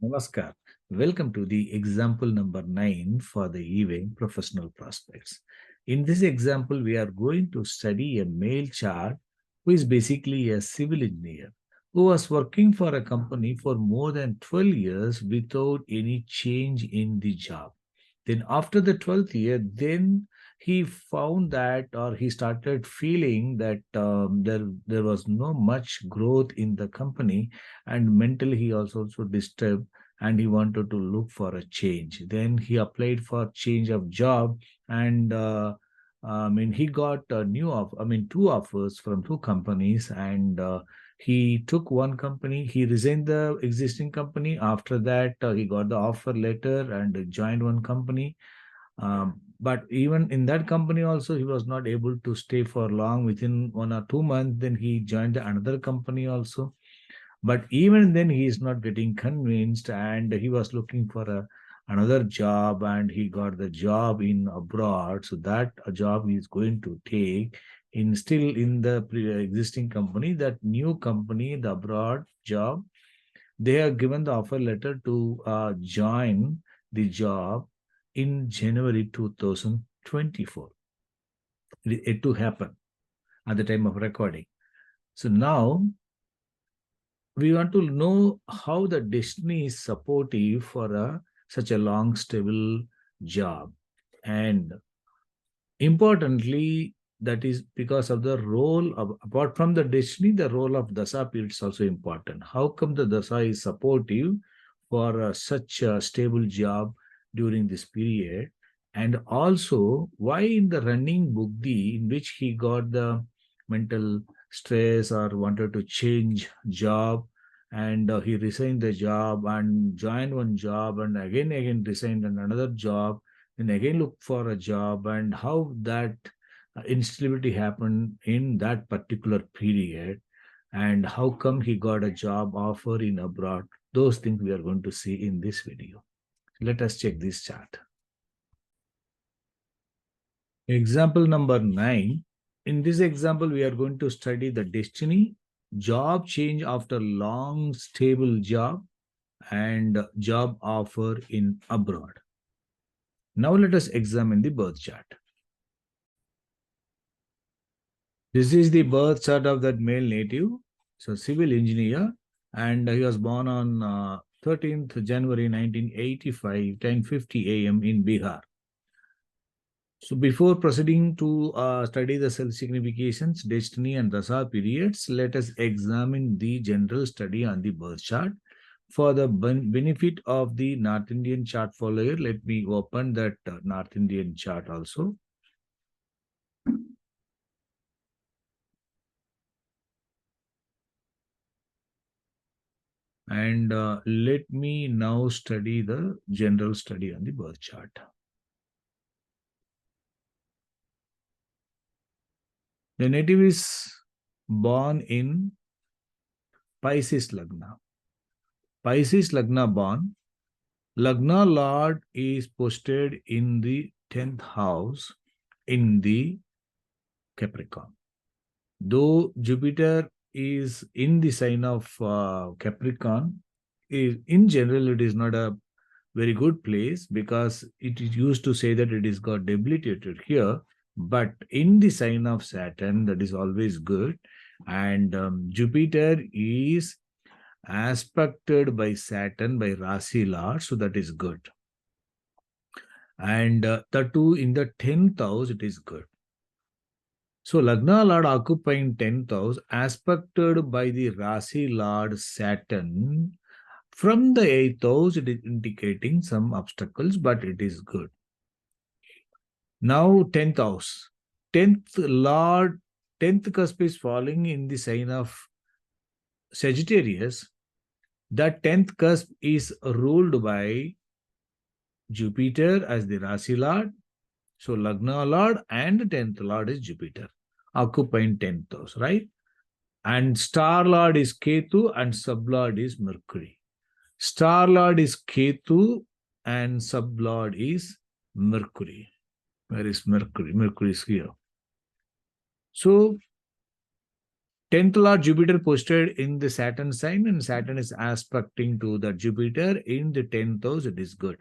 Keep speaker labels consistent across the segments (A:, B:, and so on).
A: Namaskar. Welcome to the example number 9 for the EVA professional prospects. In this example, we are going to study a male chart who is basically a civil engineer who was working for a company for more than 12 years without any change in the job. Then after the 12th year, then he found that, or he started feeling that there was no much growth in the company, and mentally he also disturbed, and he wanted to look for a change. Then he applied for change of job, and he got a two offers from two companies, and he took one company. He resigned the existing company. After that, he got the offer letter and joined one company. But even in that company also, he was not able to stay for long. Within 1 or 2 months, then he joined another company also. But even then, he is not getting convinced, and he was looking for another job, and he got the job in abroad. So that a job he is going to take in still in the existing company. That new company, the abroad job, they have given the offer letter to join the job in January 2024. It to happen at the time of recording. So now we want to know how the destiny is supportive for such a long, stable job. And importantly, that is because of the role of, apart from the destiny, the role of dasa period is also important. How come the dasa is supportive for such a stable job during this period? And also, why in the running Buddhi, in which he got the mental stress or wanted to change job, and he resigned the job and joined one job, and again resigned another job, then again look for a job, and how that instability happened in that particular period, and how come he got a job offer in abroad. Those things we are going to see in this video. Let us check this chart. Example number 9. In this example, we are going to study the destiny, job change after long stable job, and job offer in abroad. Now let us examine the birth chart. This is the birth chart of that male native, so civil engineer, and he was born on 13th January 1985, 10:50 a.m. in Bihar. So before proceeding to study the self-significations, destiny, and dasa periods, let us examine the general study on the birth chart. For the benefit of the North Indian chart follower, let me open that North Indian chart also. And let me now study the general study on the birth chart. The native is born in Pisces Lagna. Pisces Lagna born. Lagna Lord is posted in the 10th house in the Capricorn. Though Jupiter is in the sign of Capricorn, in general, it is not a very good place, because it is used to say that it is got debilitated here, but in the sign of Saturn, that is always good. And Jupiter is aspected by Saturn by Rasi Lord, so that is good. And the two in the 10th house, it is good. So Lagna Lord occupying 10th house, aspected by the Rasi Lord Saturn. From the 8th house, it is indicating some obstacles, but it is good. Now 10th house. 10th Lord, 10th cusp is falling in the sign of Sagittarius. That 10th cusp is ruled by Jupiter as the Rasi Lord. So Lagna Lord and 10th Lord is Jupiter, occupying 10th house, right? And Star Lord is Ketu and Sub Lord is Mercury. Star Lord is Ketu and Sub Lord is Mercury. Where is Mercury? Mercury is here. So 10th Lord Jupiter posted in the Saturn sign, and Saturn is aspecting to the Jupiter in the 10th house. It is good.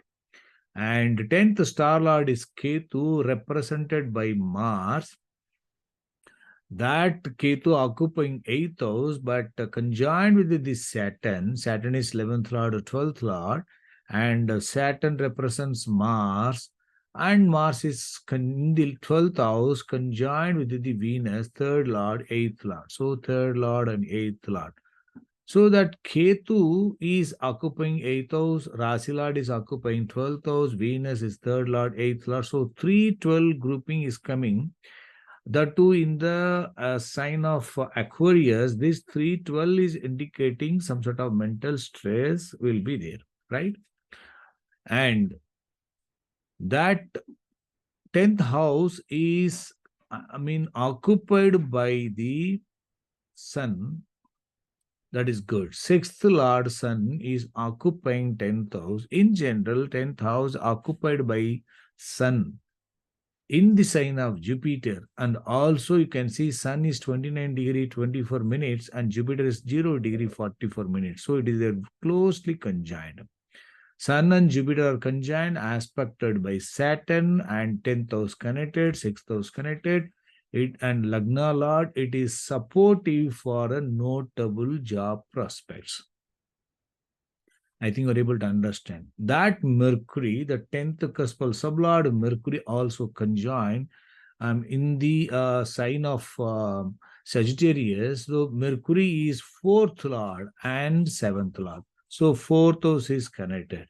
A: And 10th star lord is Ketu, represented by Mars. That Ketu occupying 8th house, but conjoined with this Saturn. Saturn is 11th lord or 12th lord, and Saturn represents Mars. And Mars is in the 12th house, conjoined with the Venus, 3rd lord, 8th lord. So 3rd lord and 8th lord. So that Ketu is occupying 8th house, Rasi Lord is occupying 12th house, Venus is 3rd Lord, 8th Lord. So 312 grouping is coming. The two in the sign of Aquarius, this 312 is indicating some sort of mental stress will be there, right? And that 10th house is, occupied by the Sun. That is good. 6th Lord Sun is occupying 10th house. In general, 10th house occupied by Sun in the sign of Jupiter. And also you can see Sun is 29 degree 24 minutes and Jupiter is 0 degree 44 minutes. So it is closely conjoined. Sun and Jupiter are conjoined, aspected by Saturn, and 10th house connected, 6th house connected. It and Lagna Lord, it is supportive for a notable job prospects. I think you're able to understand. That Mercury, the 10th cuspal sublord Mercury also conjoined in the sign of Sagittarius. So Mercury is 4th lord and 7th lord. So 4th house is connected.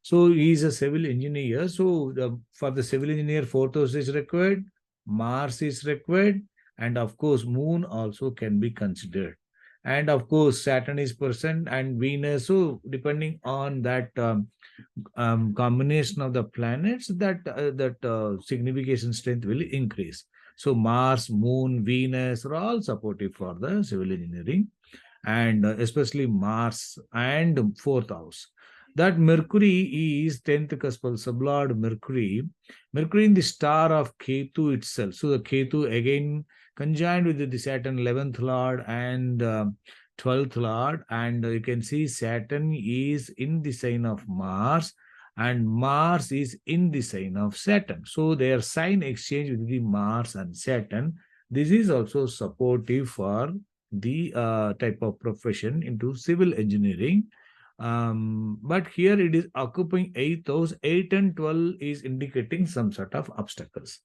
A: So he is a civil engineer. So for the civil engineer, 4th house is required, Mars is required, and of course, Moon also can be considered. And of course, Saturn is present and Venus. So depending on that combination of the planets, that signification strength will increase. So Mars, Moon, Venus are all supportive for the civil engineering, and especially Mars and 4th house. That Mercury is 10th cuspal sublord Mercury. Mercury in the star of Ketu itself. So the Ketu again conjoined with the Saturn 11th lord and 12th lord. And you can see Saturn is in the sign of Mars and Mars is in the sign of Saturn. So their sign exchange with the Mars and Saturn. This is also supportive for the type of profession into civil engineering. But here it is occupying 8th house. 8 and 12 is indicating some sort of obstacles.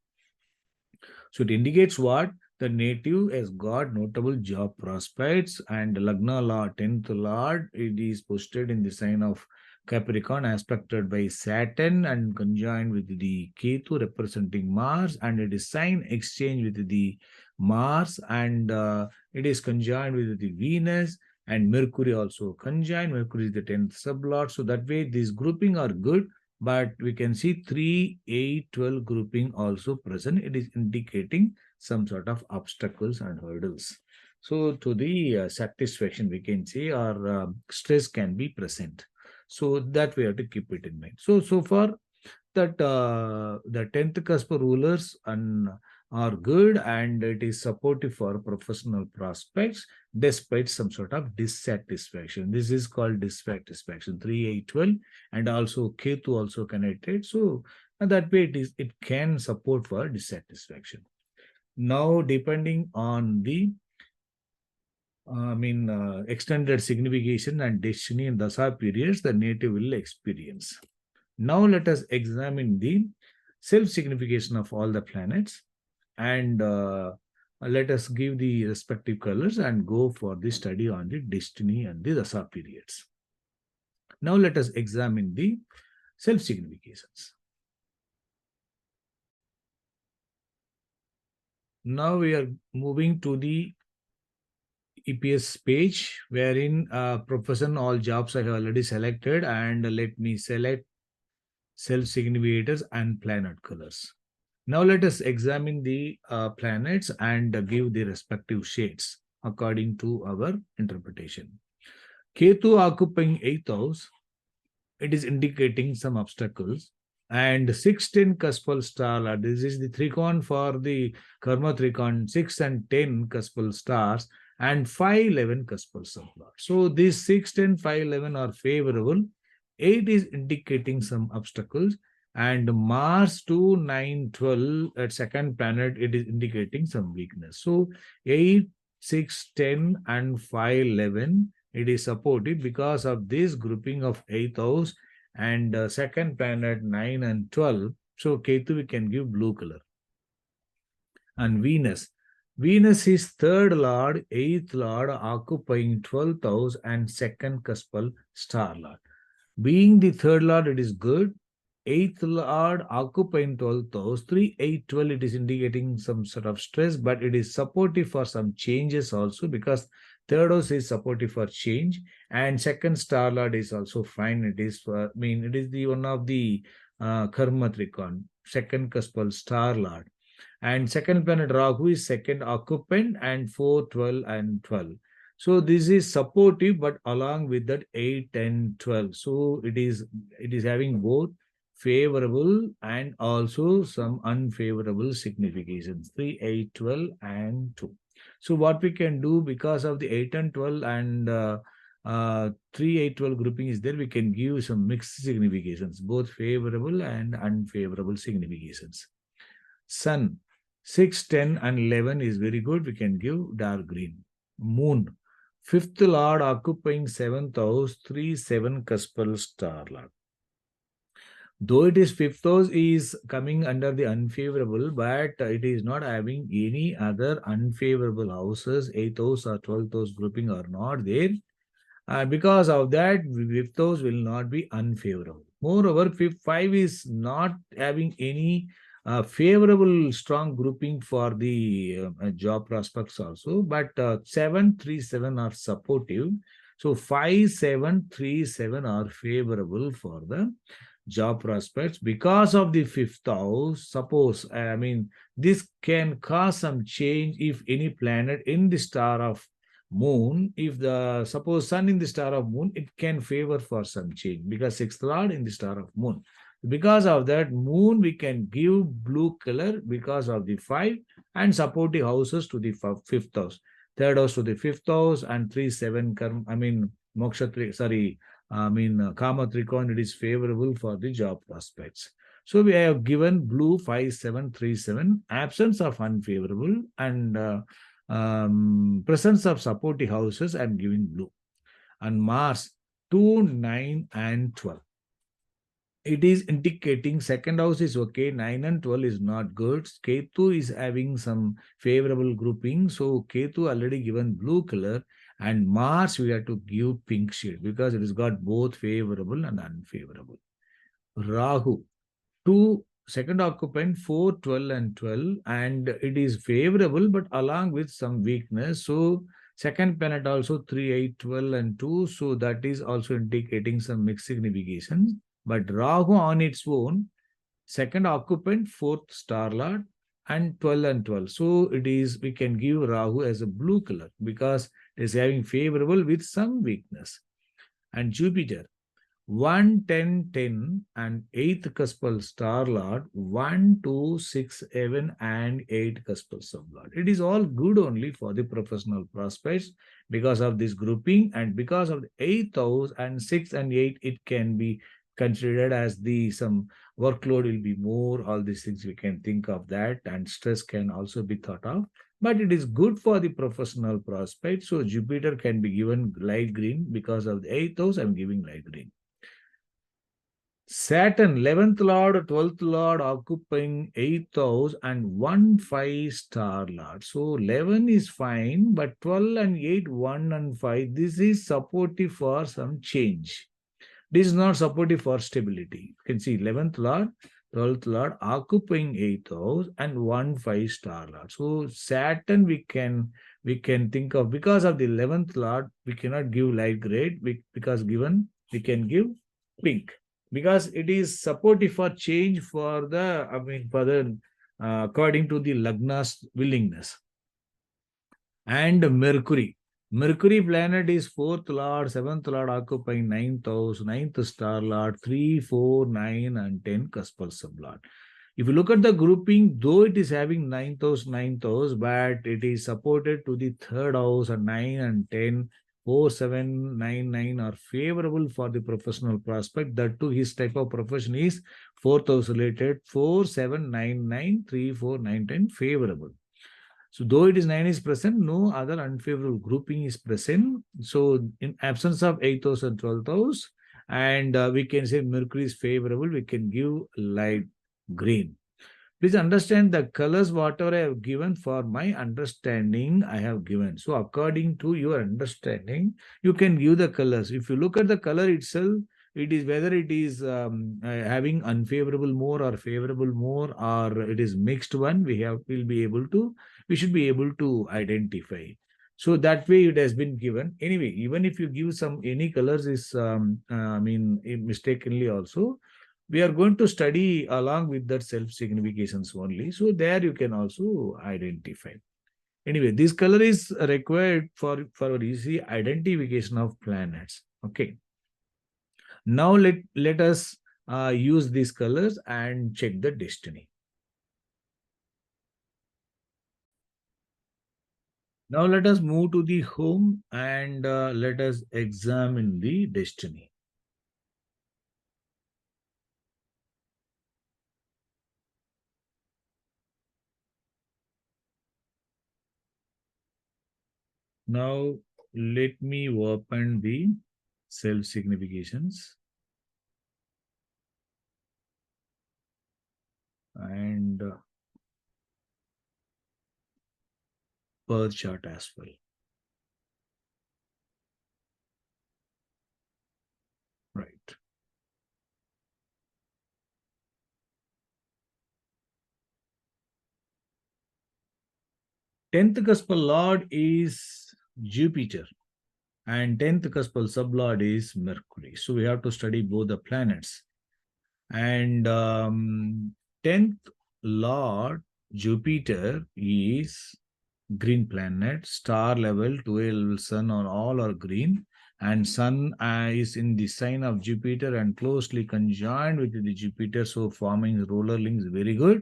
A: So it indicates what? The native has got notable job prospects, and Lagna Lord, 10th Lord, it is posted in the sign of Capricorn, aspected by Saturn and conjoined with the Ketu representing Mars, and it is sign exchange with the Mars, and it is conjoined with the Venus, and Mercury also conjoined. Mercury is the 10th sublord. So that way, these grouping are good, but we can see 3, 8, 12 grouping also present. It is indicating some sort of obstacles and hurdles. So to the satisfaction, we can see our stress can be present. So that we have to keep it in mind. So far that the 10th cusp rulers are good, and it is supportive for professional prospects despite some sort of dissatisfaction. This is called dissatisfaction, 3, 8, 12, and also Ketu also connected. So that way it can support for dissatisfaction. Now, depending on the extended signification and destiny and dasa periods, the native will experience. Now let us examine the self-signification of all the planets, and let us give the respective colors and go for the study on the destiny and the dasa periods. Now let us examine the self-significations. Now we are moving to the EPS page, wherein profession all jobs I have already selected, and let me select self-significators and planet colors. Now let us examine the planets and give the respective shades according to our interpretation. Ketu occupying 8th house, it is indicating some obstacles. And 16 cuspal star, this is the trikon for the karma trikon, 6 and 10 cuspal stars and 5, 11 cuspal sublot. So these 6, 10, 5, 11 are favorable. 8 is indicating some obstacles. And Mars 2, 9, 12 at second planet, it is indicating some weakness. So 8, 6, 10, and 5, 11, it is supported because of this grouping of 8th house and second planet 9 and 12. So Ketu we can give blue color. And Venus. Venus is third lord, eighth lord, occupying 12th house and second cuspal star lord. Being the third lord, it is good. Eighth lord occupying 12th house, 3, 8, 12, it is indicating some sort of stress, but it is supportive for some changes also because third house is supportive for change and second star lord is also fine. It is, it is the one of the karma trikon, second cuspal star lord. And second planet Rahu is second occupant and 4, 12, and 12. So this is supportive, but along with that 8, 10, 12. So it is having both favorable and also some unfavorable significations, 3, 8, 12, and 2. So what we can do because of the 8 and 12 and 3, 8, 12 grouping is there, we can give some mixed significations, both favorable and unfavorable significations. Sun, 6, 10, and 11 is very good. We can give dark green. Moon, fifth lord occupying seventh house, 3, 7 cuspal star lord. Though it is fifth house is coming under the unfavorable, but it is not having any other unfavorable houses. 8th house or 12th house grouping are not there. Because of that, fifth house will not be unfavorable. Moreover, 5 is not having any favorable strong grouping for the job prospects also, but 7, 3, 7 are supportive. So 5, 7, 3, 7 are favorable for the job prospects because of the fifth house. Suppose, this can cause some change if any planet in the star of moon, if the suppose sun in the star of moon, it can favor for some change because sixth lord in the star of moon. Because of that, moon we can give blue color because of the 5 and supportive houses to the fifth house, third house to the fifth house, and 3, 7 moksha kama trikon, it is favorable for the job prospects. So we have given blue 5, 7, 3, 7, absence of unfavorable and presence of supportive houses, I am giving blue. And Mars 2, 9, and 12. It is indicating second house is okay, 9 and 12 is not good. Ketu is having some favorable grouping. So Ketu already given blue color, and Mars we have to give pink shade because it has got both favorable and unfavorable. Rahu, 2, second occupant, 4, 12, and 12, and it is favorable but along with some weakness. So second planet also 3, 8, 12, and 2. So that is also indicating some mixed significations. But Rahu on its own, second occupant, fourth star lord, and 12 and 12. So we can give Rahu as a blue color because it is having favorable with some weakness. And Jupiter, 1, 10, 10, and 8th cuspal star lord, 1, 2, 6, 7, and 8 cuspal sublord. It is all good only for the professional prospects because of this grouping, and because of the 8th house and 6 and 8, it can be considered as some workload will be more. All these things we can think of that, and stress can also be thought of. But it is good for the professional prospect. So Jupiter can be given light green because of the 8th house. I'm giving light green. Saturn, 11th lord, 12th lord occupying 8th house and 1, 5 star lord. So 11 is fine, but 12 and 8, 1 and 5, this is supportive for some change. This is not supportive for stability. You can see 11th lord, 12th lord occupying 8th house and 1, 5 star lord. So Saturn we can think of, because of the 11th lord, we cannot give light gray because given we can give pink because it is supportive for change for the according to the Lagna's willingness. And Mercury planet is 4th lord, 7th lord occupying 9th house, 9th star lord, 3, 4, 9, and 10 cuspal sublord. If you look at the grouping, though it is having ninth house, but it is supported to the third house and 9 and 10, 4, 7, 9, 9 are favorable for the professional prospect. That too, his type of profession is fourth house related, 4, 7, 9, 9, 3, 4, 9, 10 favorable. So though it is 9 is present, no other unfavorable grouping is present. So in absence of 8th house and 12th house, and we can say Mercury is favorable, we can give light green. Please understand the colors, whatever I have given for my understanding, I have given. So according to your understanding, you can give the colors. If you look at the color itself, it is whether it is having unfavorable more or favorable more, or it is mixed one, we should be able to identify. So that way it has been given. Anyway, even if you give any colors is, mistakenly also, we are going to study along with that self significations only. So there you can also identify. Anyway, this color is required for easy identification of planets. Okay. Now let us use these colors and check the destiny. Now let us move to the home and let us examine the destiny. Now let me open the self significations and birth chart as well. Right. 10th cuspal lord is Jupiter and 10th cuspal sublord is Mercury. So we have to study both the planets. And 10th lord Jupiter is green planet, star level, 12 sun on all are green, and sun is in the sign of Jupiter and closely conjoined with the Jupiter, so forming ruler links very good.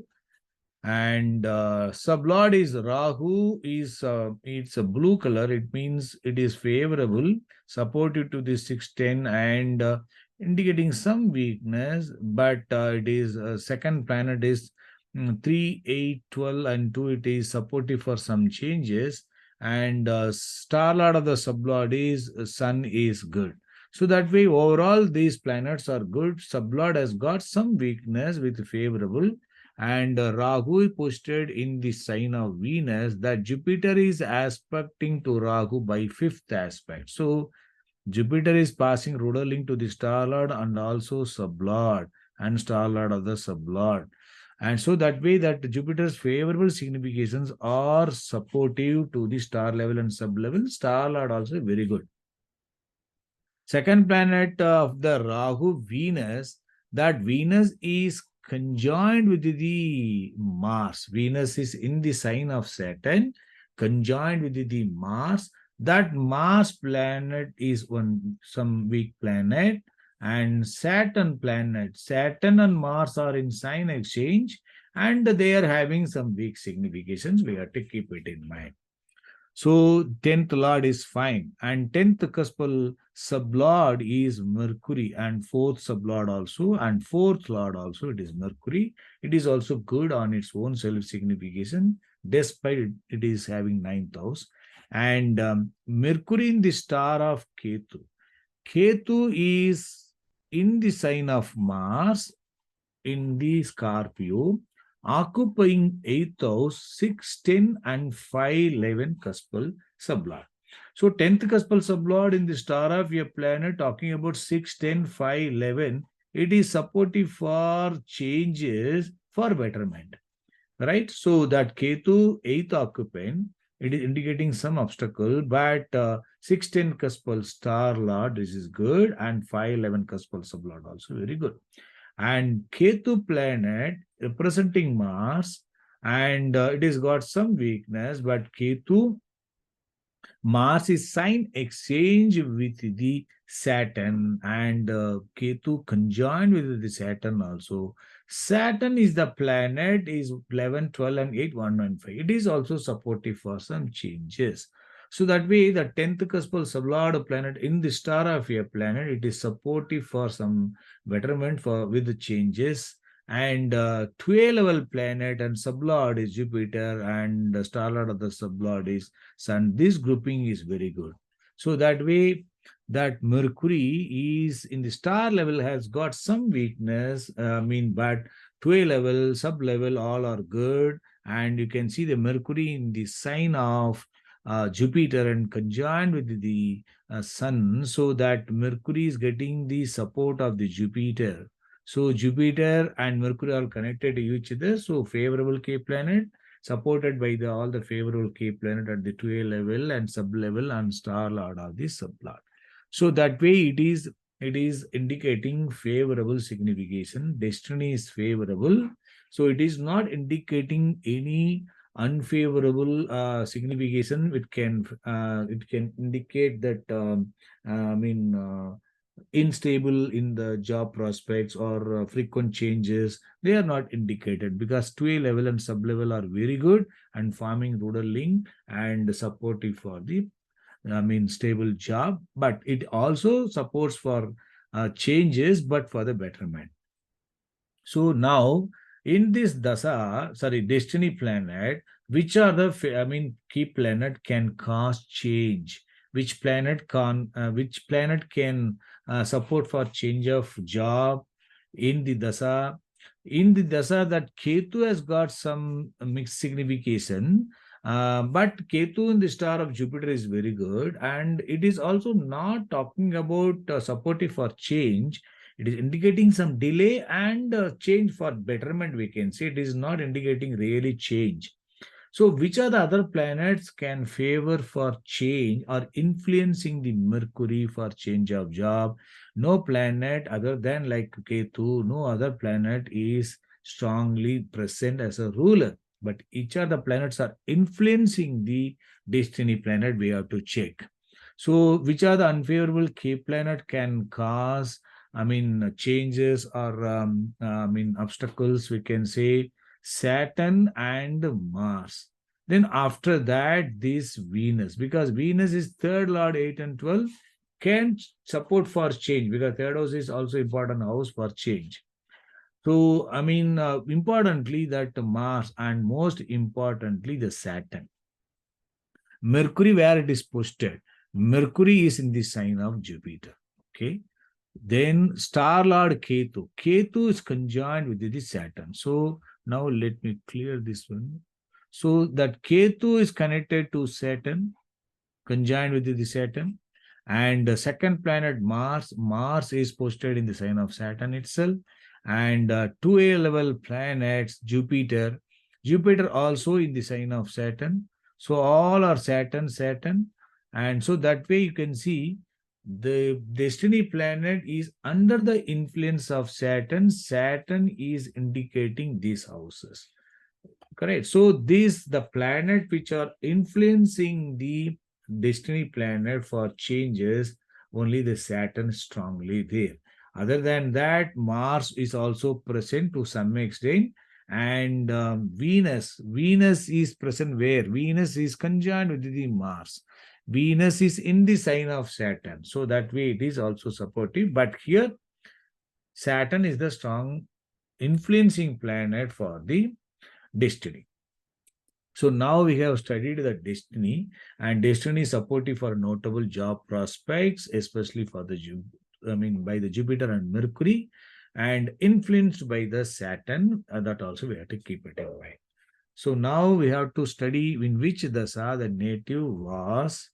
A: And sublord is Rahu, is it's a blue color. It means it is favorable, supportive to the 610 and indicating some weakness, but it is second planet is 3, 8, 12 and 2. It is supportive for some changes, and star lord of the sublord is sun is good. So that way overall these planets are good. Sublord has got some weakness with favorable, and Rahu posted in the sign of Venus, that Jupiter is aspecting to Rahu by fifth aspect. So Jupiter is passing ruler link to the star lord and also sublord and star lord of the sublord. And so that way that Jupiter's favorable significations are supportive to the star level and sub level. Star lord also very good. Second planet of the Rahu, Venus, that Venus is conjoined with the Mars. Venus is in the sign of Saturn, conjoined with the Mars. That Mars planet is some weak planet, and Saturn planet. Saturn and Mars are in sign exchange, and they are having some weak significations. We have to keep it in mind. So 10th lord is fine, and 10th cuspal sublord is Mercury, and 4th sublord also, and 4th lord also, it is Mercury. It is also good on its own self signification, despite it is having 9th house. And Mercury in the star of Ketu. Ketu is in the sign of Mars in the Scorpio, occupying 8th house, 6, 10, and 5, 11 cuspal sublord. So 10th cuspal sublord in the star of your planet, talking about 6, 10, 5, 11, it is supportive for changes for betterment. Right? So that Ketu, 8th occupant, it is indicating some obstacle, but 6, 10 cuspal star lord, this is good, and 5, 11 cuspal sublord also very good. And Ketu planet representing Mars, and it has got some weakness, but Ketu, Mars is sign exchange with the Saturn, and Ketu conjoined with the Saturn also. Saturn is the planet is 11, 12, and 8, 1, and 5. It is also supportive for some changes. So that way, the 10th cuspal sublord planet in the star of a planet, it is supportive for some betterment for with the changes. And 12 level planet and sublord is Jupiter, and the star lord of the sublord is Sun. This grouping is very good. So that way, that Mercury is in the star level has got some weakness. But 12 level, sub level, all are good. And you can see the Mercury in the sign of Jupiter and conjoined with the Sun, so that Mercury is getting the support of the Jupiter. So Jupiter and Mercury are connected to each other. So favorable K planet supported by all the favorable K planet at the 2A level and sub level and star lord of the sublord. So that way it is indicating favorable signification. Destiny is favorable. So it is not indicating any unfavorable signification. It can indicate that unstable in the job prospects or frequent changes. They are not indicated because 2A level and sub level are very good and forming rural link and supportive for the stable job, but it also supports for changes but for the betterment. So now in this destiny planet, which are the key planet can cause change? Which planet can support for change of job in the dasa? In the dasa, that Ketu has got some mixed signification, but Ketu in the star of Jupiter is very good, and it is also not talking about supportive for change. It is indicating some delay and change for betterment, we can say. It is not indicating really change. So which are the other planets can favor for change or influencing the Mercury for change of job? No planet other than like Ketu, no other planet is strongly present as a ruler. But each of the planets are influencing the destiny planet, we have to check. So which are the unfavorable K planet can cause changes or obstacles, we can say Saturn and Mars. Then after that, this Venus, because Venus is third lord, 8 and 12, can support for change because third house is also important house for change. So, importantly, that Mars and most importantly, the Saturn. Mercury, where it is posted, Mercury is in the sign of Jupiter. Okay. Then star lord Ketu. Ketu is conjoined with the Saturn. So now let me clear this one. So that Ketu is connected to Saturn, conjoined with the Saturn. And the second planet Mars is posted in the sign of Saturn itself. And 2A level planets, Jupiter also in the sign of Saturn. So all are Saturn. And so that way you can see the destiny planet is under the influence of Saturn. Saturn is indicating these houses. Correct. So these the planet which are influencing the destiny planet for changes, only the Saturn strongly there. Other than that, Mars is also present to some extent, and Venus is present where? Venus is conjoined with the Mars. Venus is in the sign of Saturn. So that way it is also supportive. But here, Saturn is the strong influencing planet for the destiny. So now we have studied the destiny, and destiny is supportive for notable job prospects, especially for by the Jupiter and Mercury, and influenced by the Saturn. That also we have to keep it in mind. So now we have to study in which dasa the native was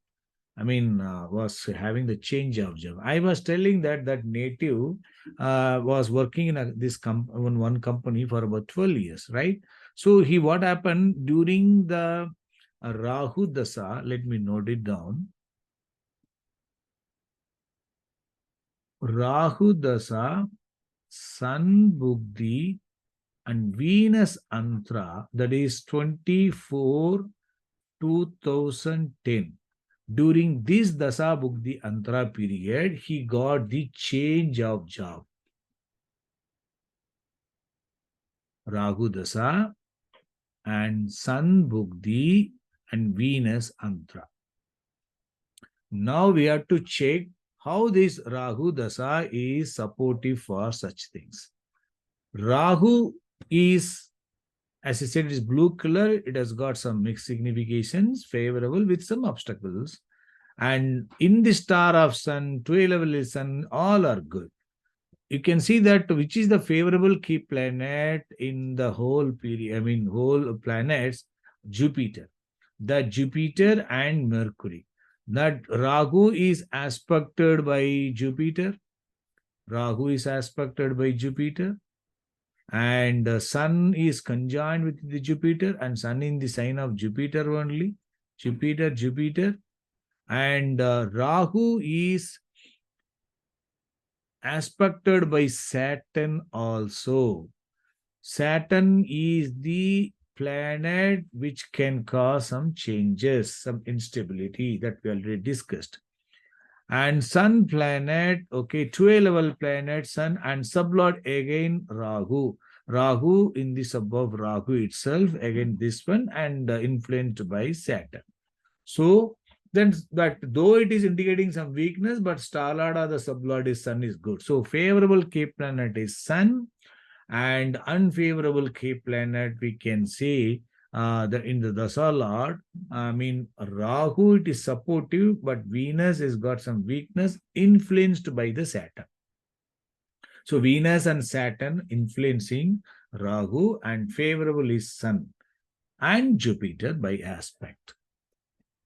A: having the change of job. I was telling that native was working in one company for about 12 years, right? So what happened during the Rahu Dasa, let me note it down. Rahu Dasa, Sun Bugdi, and Venus Antra, that is 24, 2010. During this Dasa Bhukthi Antara period, he got the change of job. Rahu Dasa and Sun Bhukthi and Venus Antara. Now we have to check how this Rahu Dasa is supportive for such things. Rahu is, as I said, it is blue color. It has got some mixed significations, favorable with some obstacles. And in the star of Sun, 12 Sun, all are good. You can see that which is the favorable key planet in the whole period, whole planets, Jupiter. That Jupiter and Mercury. That Rahu is aspected by Jupiter. Rahu is aspected by Jupiter. And the Sun is conjoined with the Jupiter, and Sun in the sign of Jupiter only. Jupiter. And Rahu is aspected by Saturn also. Saturn is the planet which can cause some changes, some instability that we already discussed. And Sun planet, okay, 12 planet, Sun and sublord again Rahu. Rahu in the sub of Rahu itself, again this one, and influenced by Saturn. So then that though it is indicating some weakness, but Starlord or the sublord is Sun is good. So favorable key planet is Sun, and unfavorable key planet we can say that in the Dasa Lord, Rahu it is supportive, but Venus has got some weakness influenced by the Saturn. So Venus and Saturn influencing Rahu, and favorable is Sun and Jupiter by aspect.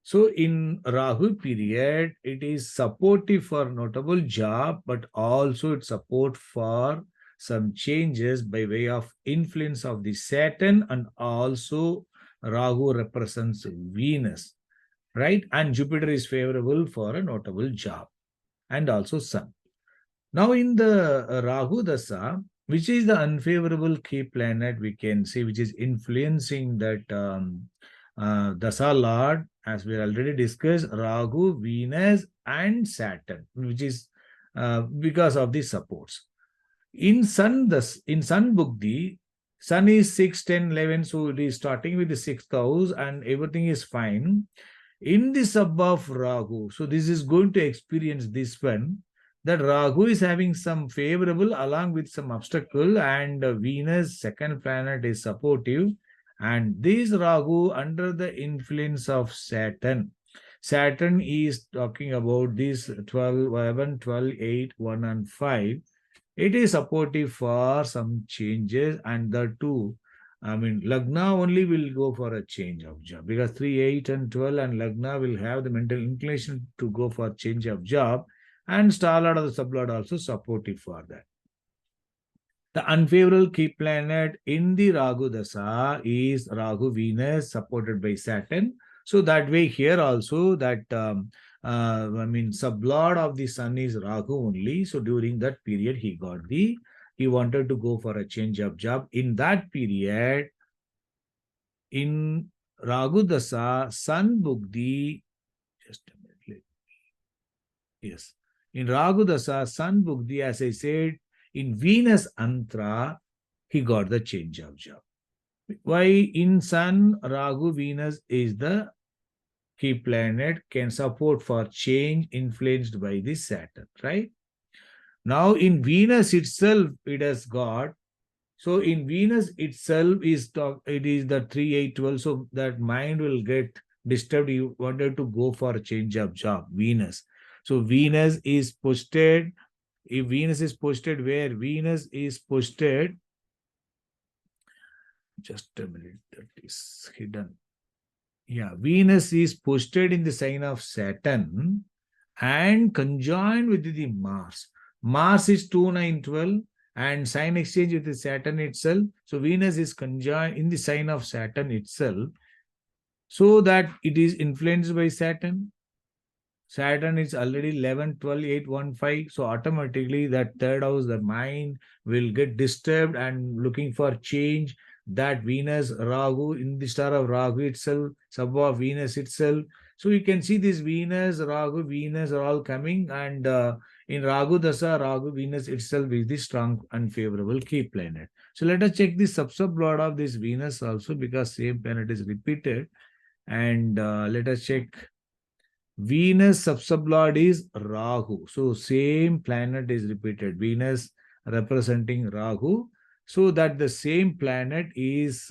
A: So in Rahu period, it is supportive for notable job, but also it support for some changes by way of influence of the Saturn, and also Rahu represents Venus, right? And Jupiter is favorable for a notable job, and also Sun. Now in the Rahu Dasa, which is the unfavorable key planet we can see, which is influencing that Dasa Lord, as we already discussed, Rahu, Venus, and Saturn, which is because of the supports. In Sun Bhukthi, Sun is 6, 10, 11, so it is starting with the 6th house and everything is fine. In the sub of Rahu, so this is going to experience this one, that Rahu is having some favorable along with some obstacle, and Venus, second planet, is supportive. And this Rahu under the influence of Saturn. Saturn is talking about this 12, 11, 12, 8, 1 and 5. It is supportive for some changes, and the two, Lagna only will go for a change of job, because 3, 8 and 12 and Lagna will have the mental inclination to go for change of job, and star lord or the sublord also supportive for that. The unfavorable key planet in the Rahu Dasa is Rahu Venus supported by Saturn. So that way here also that, sublord of the Sun is Rahu only. So during that period, he wanted to go for a change of job. In that period, in Rahu Dasa, Sun Bhukthi, just a minute. Yes. In Rahu Dasa, Sun Bhukthi, as I said, in Venus Antra, he got the change of job. Why? In Sun, Rahu, Venus is the key planet, can support for change influenced by the Saturn, right? Now in Venus itself, it has got, so in Venus itself it is the 3, 8, 12, so that mind will get disturbed. You wanted to go for a change of job, Venus. So Venus is posted. If Venus is posted where? Venus is posted, just a minute, that is hidden. Yeah, Venus is posted in the sign of Saturn and conjoined with the Mars. Mars is 2, 9, 12 and sign exchange with the Saturn itself. So Venus is conjoined in the sign of Saturn itself, so that it is influenced by Saturn. Saturn is already 11, 12, 8, 1, 5. So automatically that third house, the mind will get disturbed and looking for change. That Venus, Rahu, in the star of Rahu itself, sub of Venus itself. So you can see this Venus, Rahu, Venus are all coming, and in Rahu Dasa, Rahu, Venus itself is the strong unfavorable key planet. So let us check the sub-lord of this Venus also, because same planet is repeated. And let us check Venus sub-lord is Rahu. So same planet is repeated. Venus representing Rahu. So that the same planet is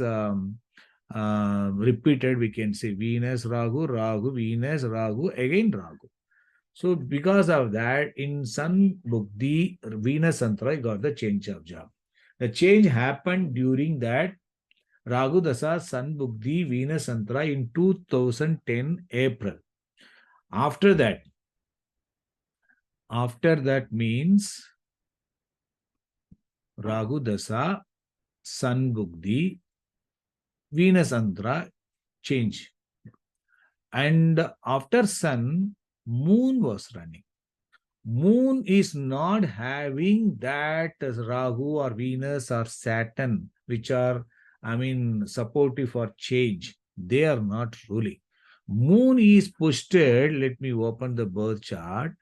A: repeated. We can say Venus, Rahu, Rahu, Venus, Rahu, again Rahu. So because of that, in Sun Bukti, Venus Santra got the change of job. The change happened during that Ragu Dasa Sun Bukti Venus Santra in 2010 April. After that means Ragu Dasa Sun Bukti Venus Santra change. And after Sun, Moon was running. Moon is not having that Rahu or Venus or Saturn, which are, supportive for change. They are not ruling. Moon is posted, let me open the birth chart.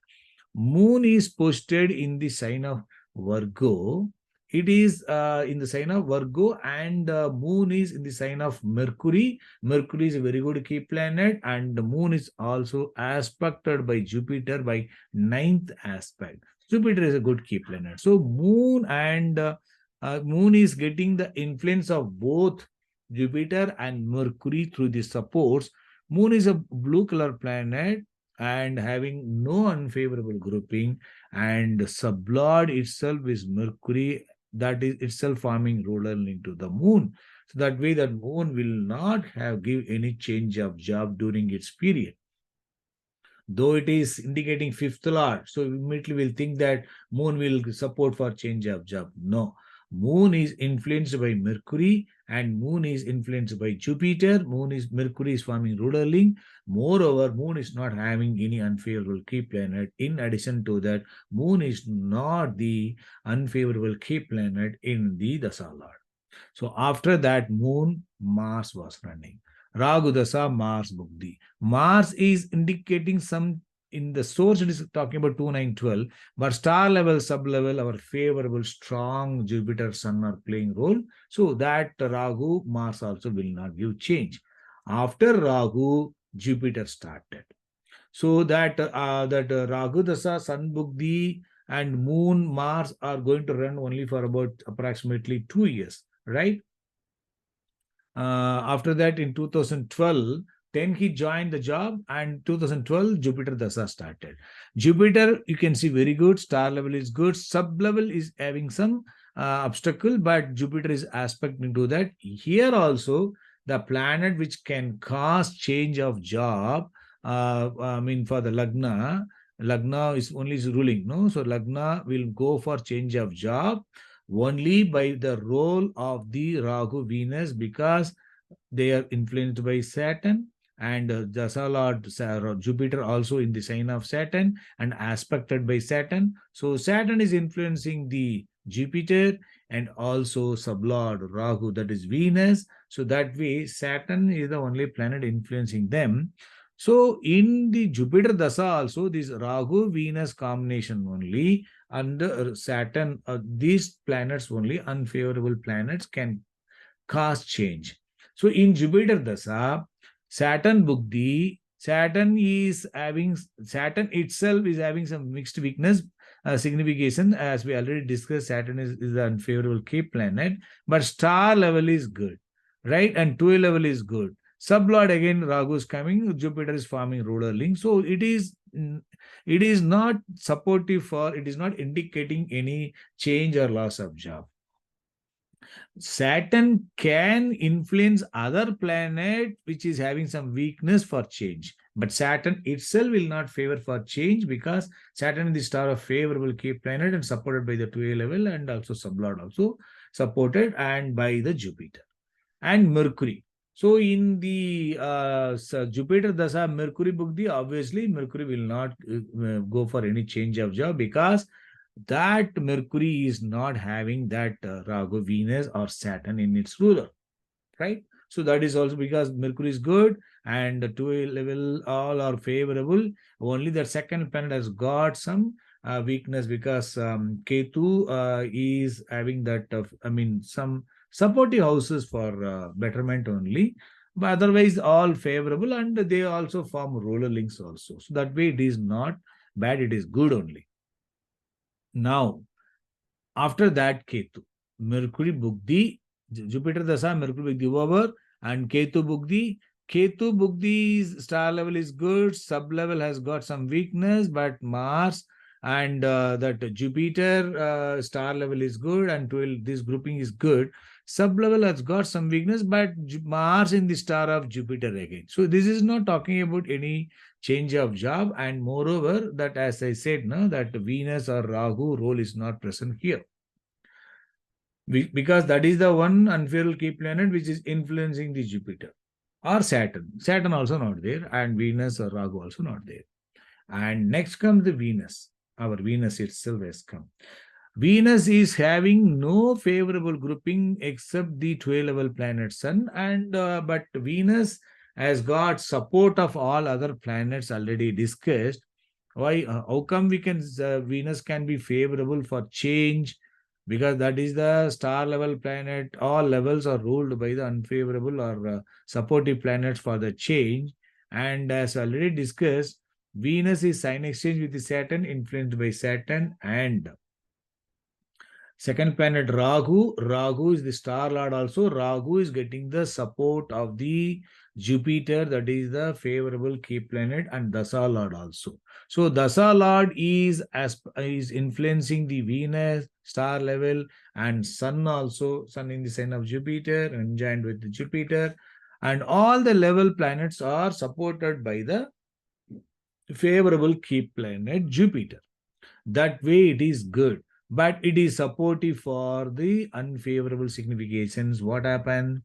A: Moon is posted in the sign of Virgo. It is in the sign of Virgo, and Moon is in the sign of Mercury. Mercury is a very good key planet, and the Moon is also aspected by Jupiter by ninth aspect. Jupiter is a good key planet. So Moon and Moon is getting the influence of both Jupiter and Mercury through the supports. Moon is a blue color planet and having no unfavorable grouping, and sub-lord itself is Mercury, that is itself forming ruler link to the Moon. So that way that Moon will not have give any change of job during its period. Though it is indicating fifth lord, so immediately we'll think that Moon will support for change of job. No. Moon is influenced by Mercury and Moon is influenced by Jupiter. Mercury is forming ruler link. Moreover, Moon is not having any unfavorable key planet. In addition to that, Moon is not the unfavorable key planet in the Dasa Lord. So after that, Moon, Mars was running. Ragu Dasa, Mars Bukti. Mars is indicating some, in the source it is talking about 2912, but star level, sub level, our favorable, strong Jupiter, Sun are playing role. So that Ragu, Mars also will not give change. After Ragu, Jupiter started. So that Ragu Dasa, Sun Bukti, and Moon, Mars are going to run only for about approximately 2 years, right? After that, in 2012, then he joined the job, and 2012 Jupiter Dasa started. Jupiter, you can see very good, star level is good, sub level is having some obstacle, but Jupiter is aspecting to that. Here also, the planet which can cause change of job, for the Lagna is only ruling, no? So Lagna will go for change of job only by the role of the Rahu Venus, because they are influenced by Saturn, and Dasa Lord Jupiter also in the sign of Saturn and aspected by Saturn. So Saturn is influencing the Jupiter and also sublord Rahu, that is Venus. So that way Saturn is the only planet influencing them. So in the Jupiter Dasa also, this Rahu Venus combination only, and Saturn, these planets only, unfavorable planets, can cause change. So in Jupiter Dasa, Saturn Bukti, Saturn itself is having some mixed weakness signification. As we already discussed, Saturn is the unfavorable key planet, but star level is good, right? And 2 level is good. Sublord again, Ragu is coming, Jupiter is forming ruler link. So it is not supportive for, it is not indicating any change or loss of job. Saturn can influence other planet which is having some weakness for change. But Saturn itself will not favor for change, because Saturn is the star of favorable key planet and supported by the 2A level, and also sublord also supported, and by the Jupiter and Mercury. So in the Jupiter Dasa Mercury Bukti, obviously Mercury will not go for any change of job, because that Mercury is not having that Rahu, Venus or Saturn in its ruler, right? So that is also because Mercury is good and the 2 level all are favorable. Only the second planet has got some weakness because Ketu is having that, some supportive houses for betterment only. But otherwise, all favorable and they also form roller links also. So that way, it is not bad, it is good only. Now, after that, Ketu, Mercury Bugdi, Jupiter Dasa, Mercury Bugdi over, and Ketu Bugdi. Ketu Bugdi's star level is good, sub level has got some weakness, but Mars and that Jupiter star level is good, and 12, this grouping is good. Sub level has got some weakness, but Mars in the star of Jupiter again. So this is not talking about any change of job, and moreover that, as I said, no, that Venus or Rahu role is not present here because that is the one unfavorable key planet which is influencing the Jupiter or Saturn also not there, and Venus or Rahu also not there. And next comes the Venus. Our Venus itself has come. Venus is having no favorable grouping except the 12 level planet Sun, and but Venus has got support of all other planets already discussed. Why? How come we can Venus can be favorable for change? Because that is the star level planet. All levels are ruled by the unfavorable or supportive planets for the change. And as already discussed, Venus is sign exchange with the Saturn, influenced by Saturn, and second planet Rahu. Rahu is the star lord also. Rahu is getting the support of the Jupiter, that is the favorable key planet, and Dasa lord also. So Dasa lord is influencing the Venus star level and Sun also. Sun in the sign of Jupiter and joined with the Jupiter, and all the level planets are supported by the favorable key planet Jupiter. That way it is good, but it is supportive for the unfavorable significations. What happened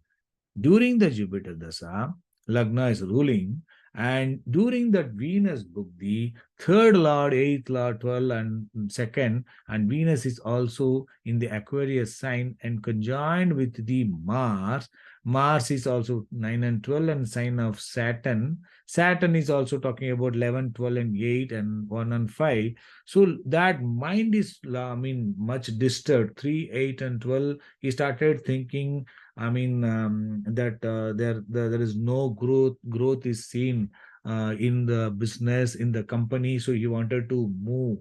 A: during the Jupiter Dasa? Lagna is ruling, and during that Venus book, the third lord, eighth lord, 12, and second, and Venus is also in the Aquarius sign and conjoined with the Mars. Mars is also 9 and 12 and sign of Saturn. Saturn is also talking about 11, 12, and 8 and 1 and 5. So that mind is, much disturbed. 3, 8, and 12. He started thinking, that there is no growth. Growth is seen in the business, in the company. So he wanted to move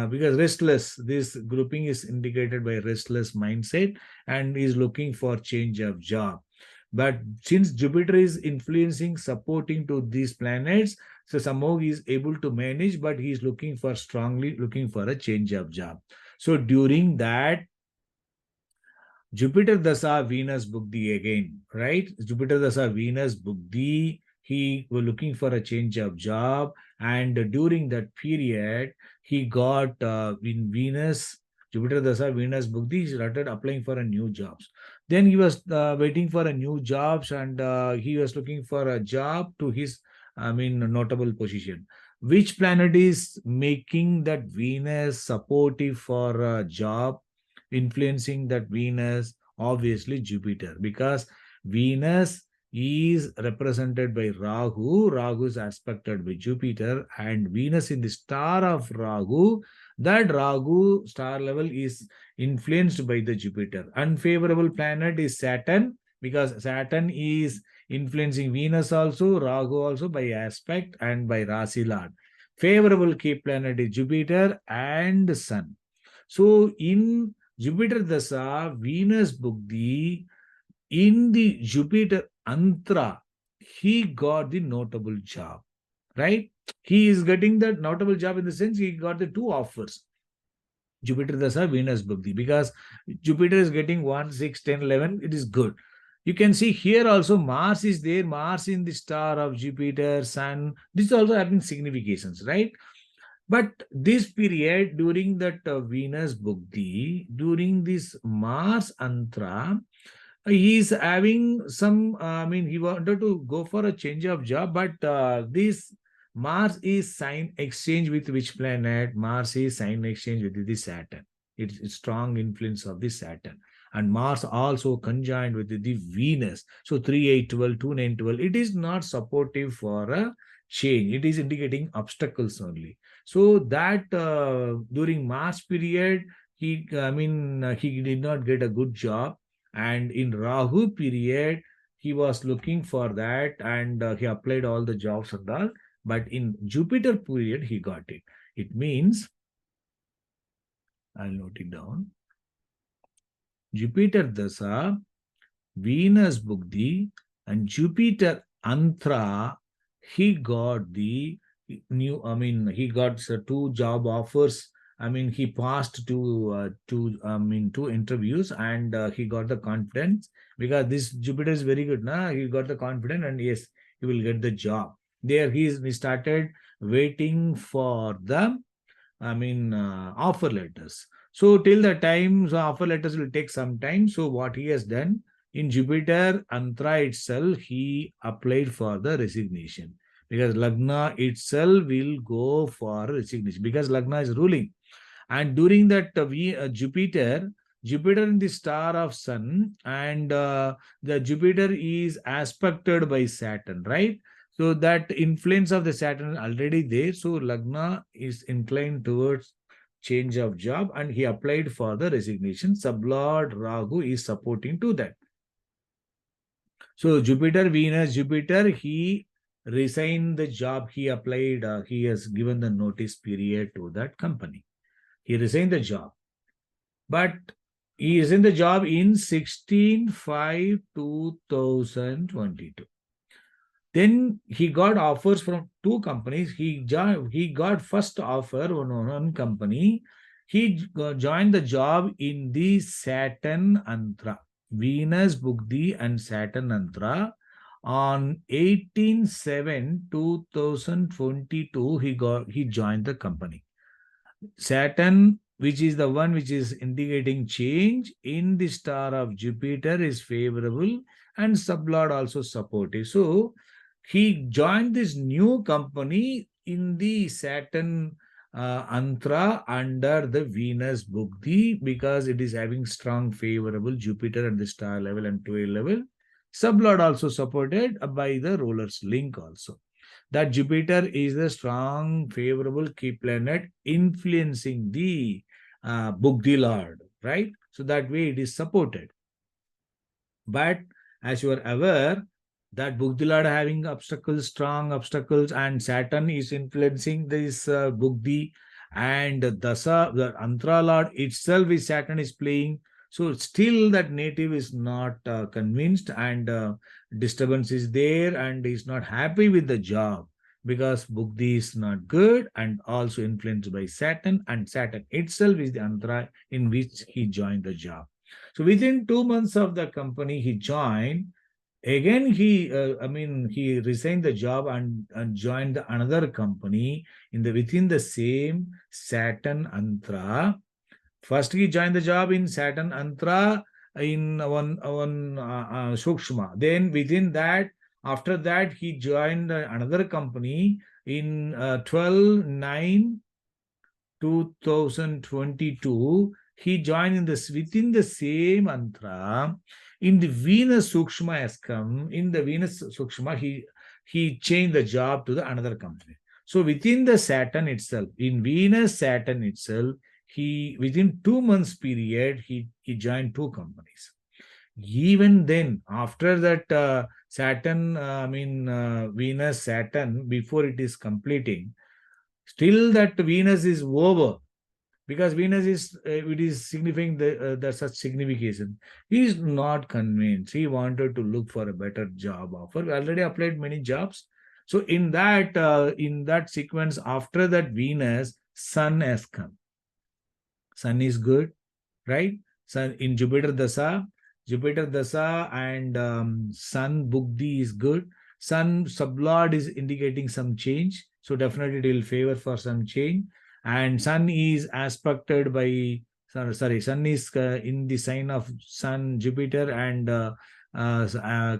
A: because restless. This grouping is indicated by restless mindset and is looking for change of job. But since Jupiter is influencing, supporting to these planets, so somehow he is able to manage, but he is strongly looking for a change of job. So during that Jupiter Dasa Venus Bugdi again, right? Jupiter Dasa Venus Bugdi, he was looking for a change of job, and during that period, he got in Venus, Jupiter Dasa Venus Bugdi, he started applying for a new jobs. Then he was waiting for a new jobs, and he was looking for a job to his, notable position. Which planet is making that Venus supportive for a job? Influencing that Venus, obviously Jupiter, because Venus is represented by Rahu. Rahu is aspected by Jupiter, and Venus in the star of Rahu. That Rahu star level is influenced by the Jupiter. Unfavorable planet is Saturn, because Saturn is influencing Venus also, Rahu also by aspect and by Rasi Lord. Favorable key planet is Jupiter and Sun. So in Jupiter Dasa, Venus Bugdi, in the Jupiter Antra, he got the notable job, right? He is getting the notable job in the sense he got the two offers. Jupiter Dasa, Venus Bugdi, because Jupiter is getting 1, 6, 10, 11, it is good. You can see here also Mars is there, Mars in the star of Jupiter, Sun. This also having significations, right? But this period during that Venus Bhukti, during this Mars Antra, he is having some, he wanted to go for a change of job, but this Mars is sign exchange with which planet? Mars is sign exchange with the Saturn. It's strong influence of the Saturn. And Mars also conjoined with the Venus. So 3, 8, 12, 2, 9, 12. It is not supportive for a change. It is indicating obstacles only. So that during Mars period, he did not get a good job. And in Rahu period, he was looking for that, and he applied all the jobs and all. But in Jupiter period, he got it. It means, I'll note it down. Jupiter Dasa, Venus Bugdi, and Jupiter Antra, he got the he got two job offers. He passed two interviews, and he got the confidence, because this Jupiter is very good. He got the confidence, and yes, he will get the job. There he started waiting for the offer letters. So till the time, so offer letters will take some time. So what he has done in Jupiter Antra itself, he applied for the resignation, because Lagna itself will go for resignation, because Lagna is ruling. And during that Jupiter in the star of Sun, and the Jupiter is aspected by Saturn, right? So that influence of the Saturn already there. So Lagna is inclined towards change of job, and he applied for the resignation. Sublord Rahu is supporting to that. So Jupiter, Venus, Jupiter, he resigned the job he applied. He has given the notice period to that company. He resigned the job. But he is in the job in 16/5/2022. Then he got offers from two companies. He got first offer on one company. He joined the job in the Saturn Antra. Venus Bugdi and Saturn Antra. On 18/7/2022, he joined the company. Saturn, which is the one which is indicating change in the star of Jupiter, is favorable, and sublord also supportive. So he joined this new company in the Saturn Antra under the Venus Bugdi, because it is having strong favorable Jupiter at the star level and 12 level. Sublord also supported by the ruler's link also. That Jupiter is a strong, favorable key planet influencing the Bugdi Lord, right? So that way it is supported. But as you are aware, that Bugdi Lord having obstacles, strong obstacles, and Saturn is influencing this Bugdi, and Dasa, the Antra Lord itself is Saturn is playing. So still that native is not convinced, and disturbance is there, and is not happy with the job, because Bugdi is not good and also influenced by Saturn, and Saturn itself is the Antra in which he joined the job. So within 2 months of the company he joined, again he resigned the job, and joined another company within the same Saturn Antra. First, he joined the job in Saturn Antra in one Sukshma. Then within that, after that, he joined another company in 12/9/2022. He joined within the same Antra. In the Venus Sukshma has come. In the Venus Sukshma, he changed the job to the another company. So within the Saturn itself, in Venus Saturn itself, he within 2 months period he joined two companies. Even then, after that Saturn, Venus Saturn, before it is completing, still that Venus is over, because Venus is it is signifying the such signification. He is not convinced. He wanted to look for a better job offer. We already applied many jobs. So in that sequence, after that Venus, Sun has come. Sun is good, right? Sun in Jupiter Dasa, and Sun Bugdi is good. Sun sublord is indicating some change, so definitely it will favor for some change. And Sun is aspected by Sun is in the sign of Sun Jupiter, and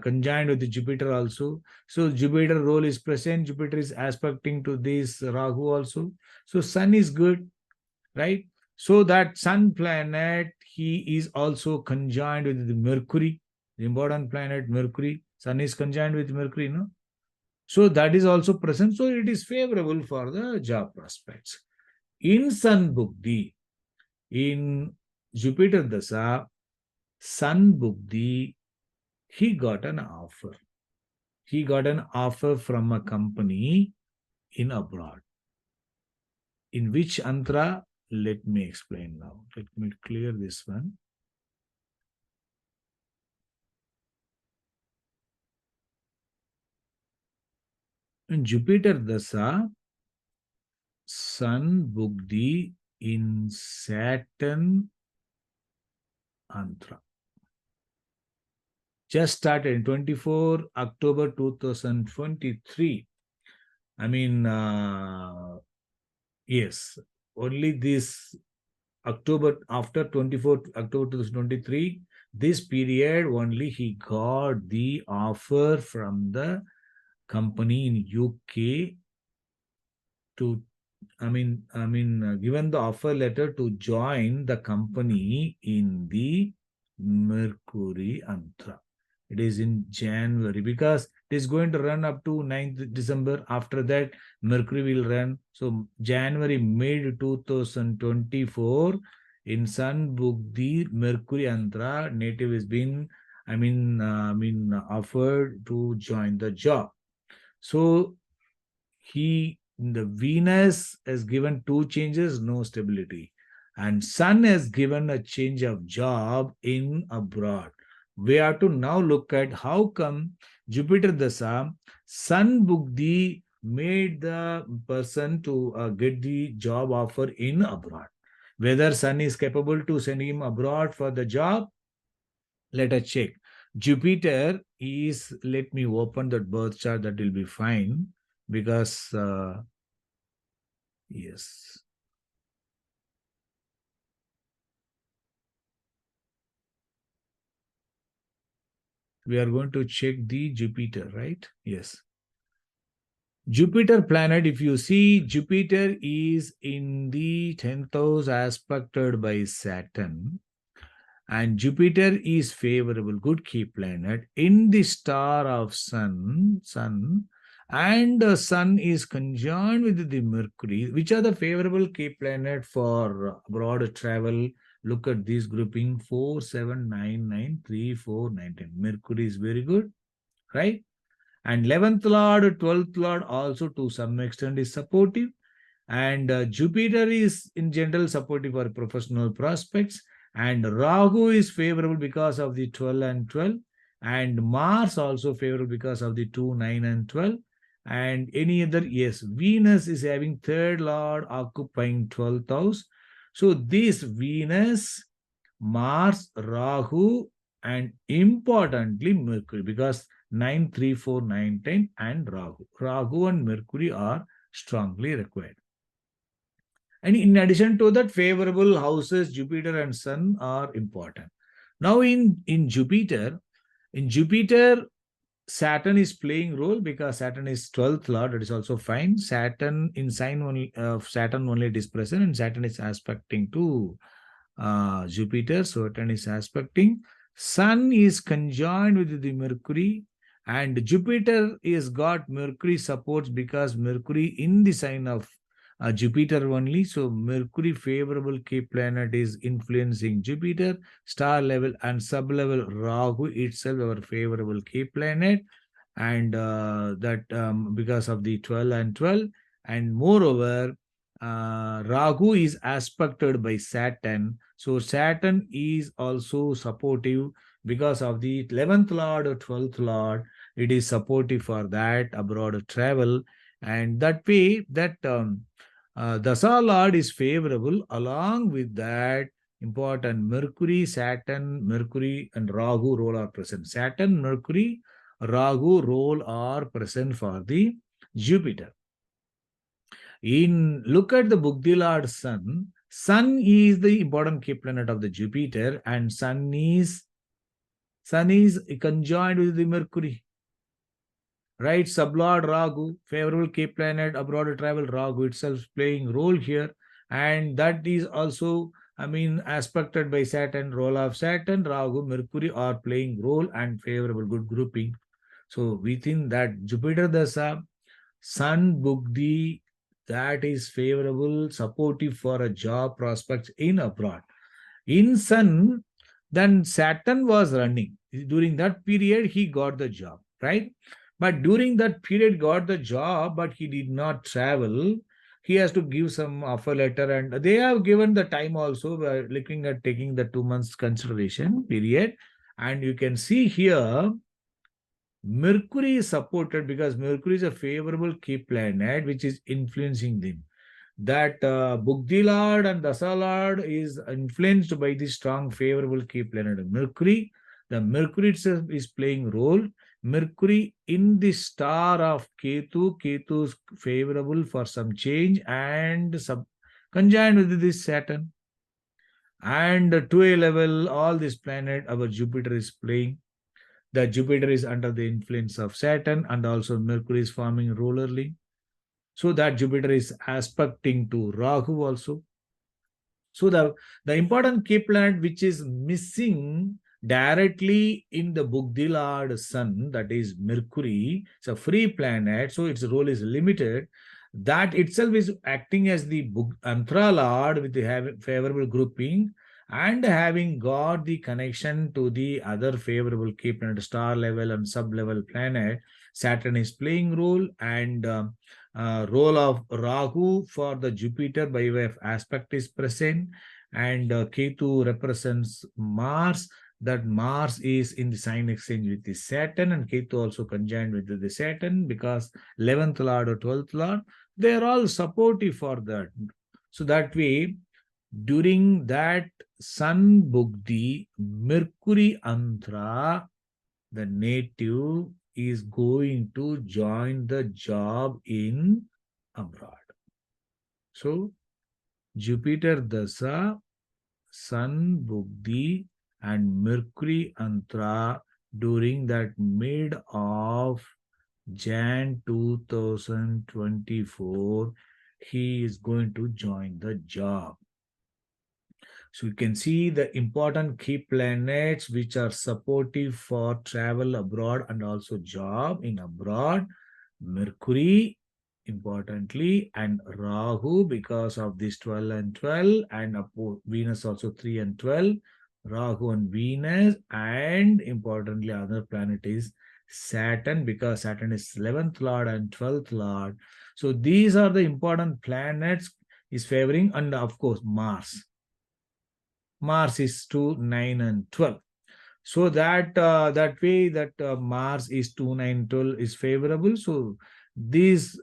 A: conjoined with Jupiter also. So Jupiter role is present. Jupiter is aspecting to this Rahu also. So Sun is good, right? So that sun planet, he is also conjoined with the Mercury, the important planet Mercury. Sun is conjoined with Mercury, no? So that is also present. So it is favorable for the job prospects. In Sun Bukti, in Jupiter Dasa, Sun Bukti, he got an offer. He got an offer from a company in abroad. In which antra? Let me explain now. Let me clear this one. In Jupiter Dasa, Sun Bugdi in Saturn Antra. Just started in 24 October 2023. I mean, yes, only this October, after 24 October 2023, this period only he got the offer from the company in UK to given the offer letter to join the company in the Mercury Antra. It is in January because it is going to run up to 9th December. After that, Mercury will run. So January, mid 2024, in Sun Book, the Mercury Antra native has been, offered to join the job. So the Venus has given two changes, no stability, and Sun has given a change of job in abroad. We have to now look at how come Jupiter Dasa, Sun Bugdi made the person to get the job offer in abroad. Whether Sun is capable to send him abroad for the job, let us check. Jupiter is, let me open that birth chart, that will be fine because yes. We are going to check the Jupiter, right? Yes. Jupiter planet, if you see, Jupiter is in the 10th house aspected by Saturn. And Jupiter is favorable, good key planet in the star of Sun, and the Sun is conjoined with the Mercury, which are the favorable key planet for abroad travel. Look at this grouping 4, 7, 9, 9, 3, 4, 9, 10. Mercury is very good, right? And 11th Lord, 12th Lord also to some extent is supportive. And Jupiter is in general supportive for professional prospects. And Rahu is favorable because of the 12 and 12. And Mars also favorable because of the 2, 9 and 12. And any other, yes, Venus is having third lord occupying 12th house. So this Venus, Mars, Rahu, and importantly Mercury, because 9, 3, 4, 9, 10 and Rahu. Rahu and Mercury are strongly required. And in addition to that, favorable houses, Jupiter and Sun are important. Now in Jupiter, Saturn is playing role because Saturn is 12th lord. That is also fine. Saturn in sign only of Saturn only it is present, and Saturn is aspecting to Jupiter. So Saturn is aspecting. Sun is conjoined with the Mercury, and Jupiter is got Mercury supports because Mercury in the sign of Jupiter only. So Mercury favorable key planet is influencing Jupiter, star level and sub level Rahu itself our favorable key planet, and that because of the 12 and 12, and moreover Rahu is aspected by Saturn. So Saturn is also supportive because of the 11th lord or 12th lord. It is supportive for that abroad travel, and that way that Dasa Lord is favorable. Along with that, important Mercury, Saturn, Mercury, and Rahu role are present. Saturn, Mercury, Rahu role are present for the Jupiter. In look at the Bugdi Lord Sun. Sun is the important key planet of the Jupiter, and Sun is conjoined with the Mercury. Right, sublord Rahu, favorable key planet, abroad travel, Rahu itself playing role here. and that is also, I mean, aspected by Saturn. Role of Saturn, Rahu, Mercury are playing role and favorable good grouping. So within that Jupiter Dasa, Sun Bugdi, that is favorable, supportive for a job prospects in abroad. In Sun, then Saturn was running. During that period, he got the job, right? But during that period, got the job, but he did not travel. He has to give some offer letter, and they have given the time also, looking at taking the 2 months consideration period. And you can see here Mercury is supported because Mercury is a favorable key planet which is influencing them. That Bugdi Lord and Dasa Lord is influenced by the strong favorable key planet Mercury. The Mercury itself is playing role. Mercury in the star of Ketu. Ketu is favorable for some change and conjoined with this Saturn. And to a level, all this planet, our Jupiter is playing. The Jupiter is under the influence of Saturn, and also Mercury is forming rulerly. So that Jupiter is aspecting to Rahu also. So the important key planet which is missing directly in the Bugdilad sun, that is Mercury, it's a free planet, so its role is limited. That itself is acting as the Antra Lord with the favorable grouping and having got the connection to the other favorable key planet, star level and sub level planet. Saturn is playing role, and role of Rahu for the Jupiter by way of aspect is present, and Ketu represents Mars. That Mars is in the sign exchange with the Saturn, and Ketu also conjoined with the Saturn because 11th Lord or 12th Lord, they are all supportive for that. So that way, during that Sun Bugdi, Mercury Antra, the native is going to join the job in abroad. So Jupiter Dasa, Sun Bugdi, and Mercury Antra during that mid of Jan 2024, he is going to join the job. So you can see the important key planets which are supportive for travel abroad and also job in abroad. Mercury, importantly, and Rahu because of this 12 and 12, and Venus also 3 and 12. Rahu and Venus, and importantly, other planet is Saturn because Saturn is 11th Lord and 12th Lord. So these are the important planets is favoring, and of course, Mars. Mars is 2, 9, and 12. So that way that Mars is 2, 9, 12 is favorable. So these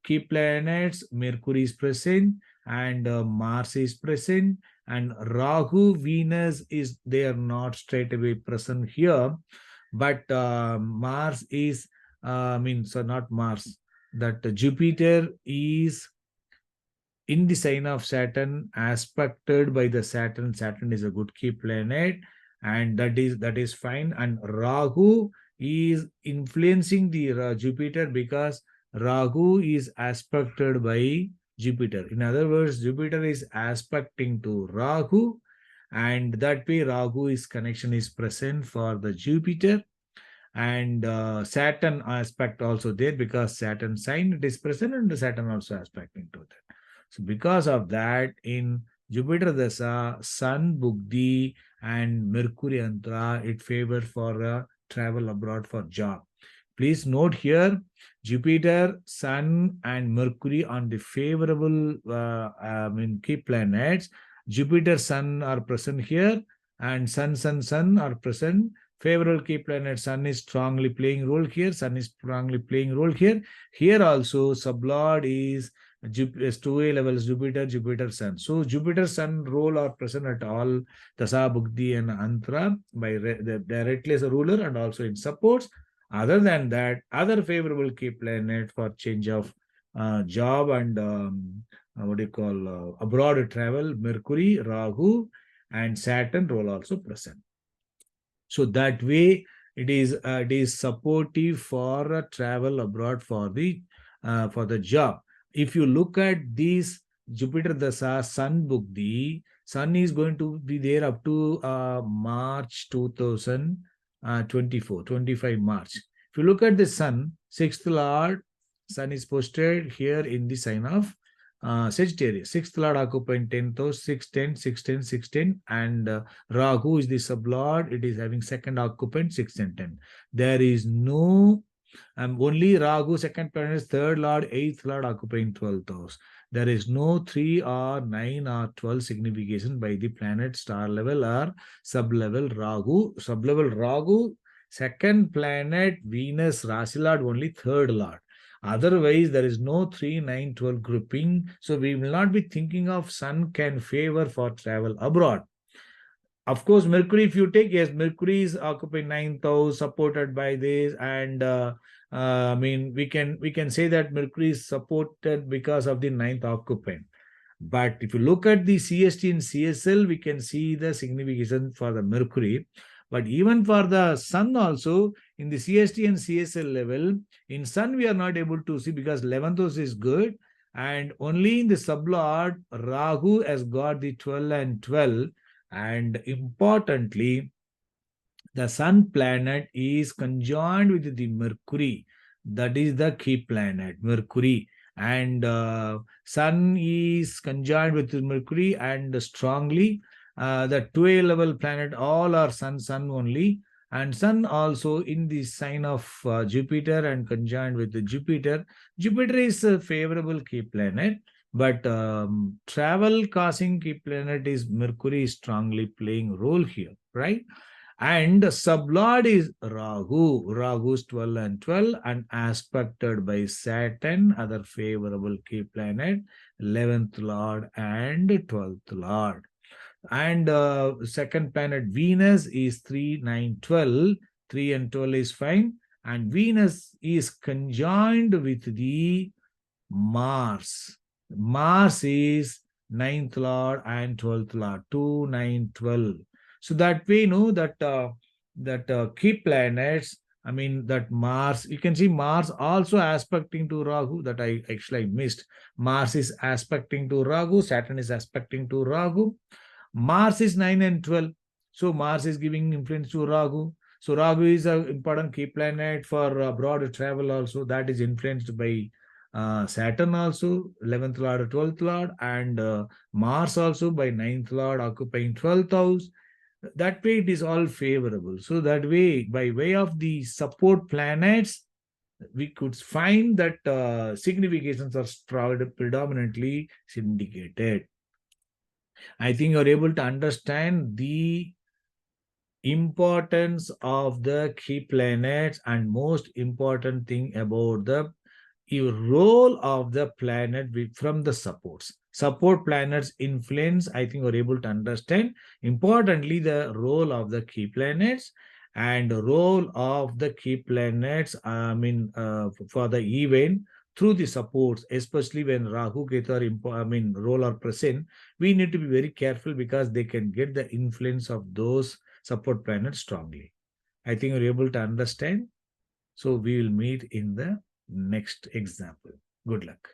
A: key planets, Mercury is present and Mars is present, and Rahu, Venus is, they are not straight away present here, but Mars is, so not Mars, that Jupiter is in the sign of Saturn, aspected by the Saturn. Saturn is a good key planet, and that is fine. And Rahu is influencing the Jupiter because Rahu is aspected by Jupiter. In other words, Jupiter is aspecting to Rahu, and that way Rahu is connection is present for the Jupiter, and Saturn aspect also there because Saturn sign it is present, and the Saturn also aspecting to that. So because of that, in Jupiter Dasa, Sun Bugdi and Mercury Antra, it favors for travel abroad for job. Please note here, Jupiter, Sun, and Mercury on the favorable key planets. Jupiter, Sun are present here, and Sun are present. Favorable key planet Sun is strongly playing role here. Sun is strongly playing role here. Here also, sublord is Jupiter, 2A levels, Jupiter, Sun. So Jupiter, Sun role are present at all Dasa, Bugdi, and Antra by directly as a ruler and also in supports. Other than that, other favorable key planet for change of job and what do you call abroad travel, Mercury, Rahu, and Saturn role also present. So that way it is supportive for travel abroad for the job. If you look at these Jupiter Dasa, Sun Bugdi. Sun is going to be there up to March 2024, 25 March. If you look at the Sun, 6th Lord, Sun is posted here in the sign of Sagittarius. 6th Lord occupying 10th house, 6, 10, 6, 10, 6, 10, and Rahu is the sublord. It is having second occupant, 6 and 10. There is no only Rahu, second planet, third lord, eighth lord occupying 12th house. There is no 3 or 9 or 12 signification by the planet star level or sub-level Rahu. Sub-level Rahu, second planet, Venus, Rasi lord, only third lord. Otherwise, there is no 3, 9, 12 grouping. So we will not be thinking of Sun can favor for travel abroad. Of course, Mercury, if you take, yes, Mercury is occupying ninth house, supported by this, and I mean, we can say that Mercury is supported because of the ninth occupant. But if you look at the CST and CSL, we can see the signification for the Mercury. But even for the Sun also, in the CST and CSL level, in Sun we are not able to see because 11th house is good. And only in the sublord, Rahu has got the 12 and 12. And importantly, the Sun planet is conjoined with the Mercury. That is the key planet, Mercury. And Sun is conjoined with Mercury and strongly. The 2A level planet, all are Sun only. And Sun also in the sign of Jupiter and conjoined with the Jupiter. Jupiter is a favorable key planet. But travel causing key planet is Mercury is strongly playing role here, right? And sublord is Rahu. Rahu's 12 and 12 and aspected by Saturn, other favorable key planet, 11th lord and 12th lord. And second planet Venus is 3, 9, 12. 3 and 12 is fine. And Venus is conjoined with the Mars. Mars is ninth lord and 12th lord, 2, 9, 12. So that we know that key planets, I mean that Mars, you can see Mars also aspecting to Rahu that I actually missed. Mars is aspecting to Rahu, Saturn is aspecting to Rahu. Mars is 9 and 12. So Mars is giving influence to Rahu. So Rahu is an important key planet for broad travel also. That is influenced by Saturn also, 11th lord, 12th lord, and Mars also by 9th lord occupying 12th house. That way it is all favorable. So that way, by way of the support planets, we could find that significations are predominantly syndicated. I think you're able to understand the importance of the key planets and most important thing about the role of the planet from the supports. Support planets influence, I think you're able to understand. Importantly, the role of the key planets and role of the key planets, for the event through the supports, especially when Rahu, Ketu are, role are present, we need to be very careful because they can get the influence of those support planets strongly. I think you're able to understand. So we will meet in the next example. Good luck.